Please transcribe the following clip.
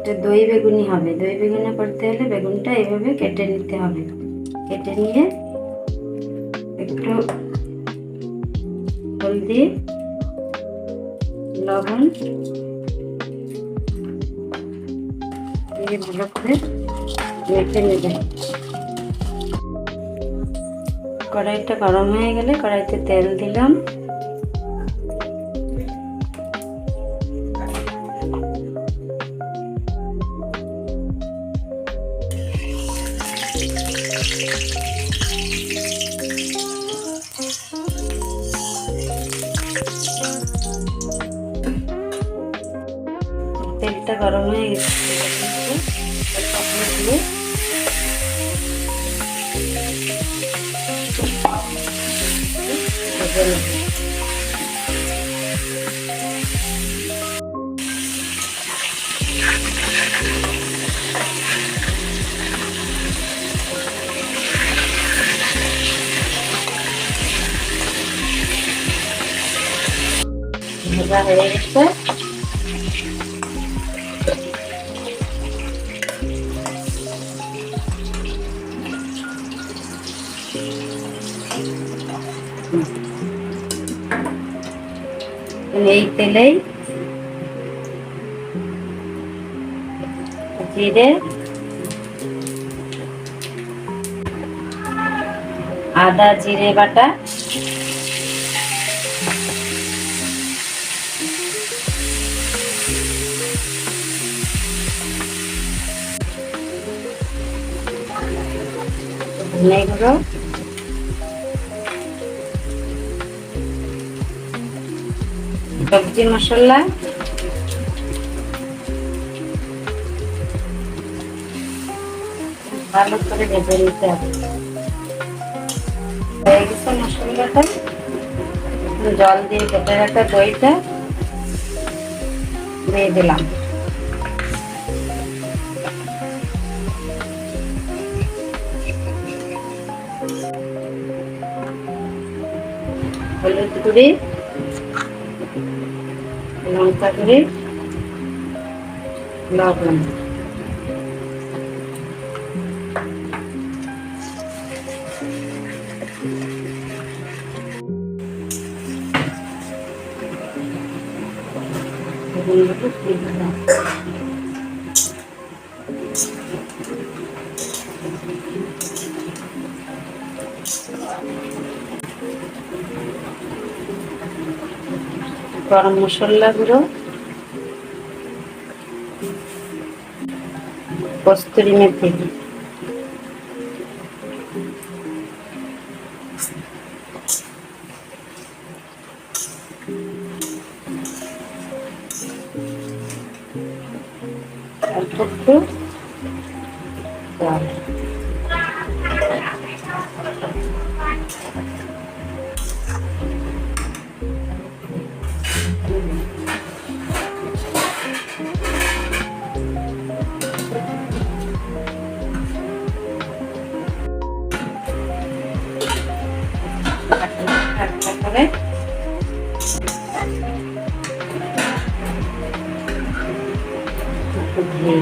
এটা দই বেগুনি হবে। দই বেগুনি করতে হলে বেগুনটা এইভাবে কেটে নিতে হবে। কেটে নিয়ে একটু হলদি, লবণ দিয়ে ভালো করে মেখে নেবে। কড়াইটা গরম হয়ে গেলে কড়াইতে তেল দিলাম। তেলটা গরম হয়ে গেছে, দিয়ে ভাজা হয়ে গেছে। এই তেলেই জিরে, আদা জিরে বাটা, ধনে গুঁড়ো, সবজি মশলা, ভালো করে ভেজে নিতে হবে। হয়ে গেছে মশলাটা, জল দিয়ে কেটে রাখা দইটা দিয়ে দিলাম। হলুদ গুঁড়ি, লঙ্কা গুঁড়ি, লবণ, গরম মশলা গুঁড়ো, কস্তুরি মেথি, অল্প একটু জল। করে ঘি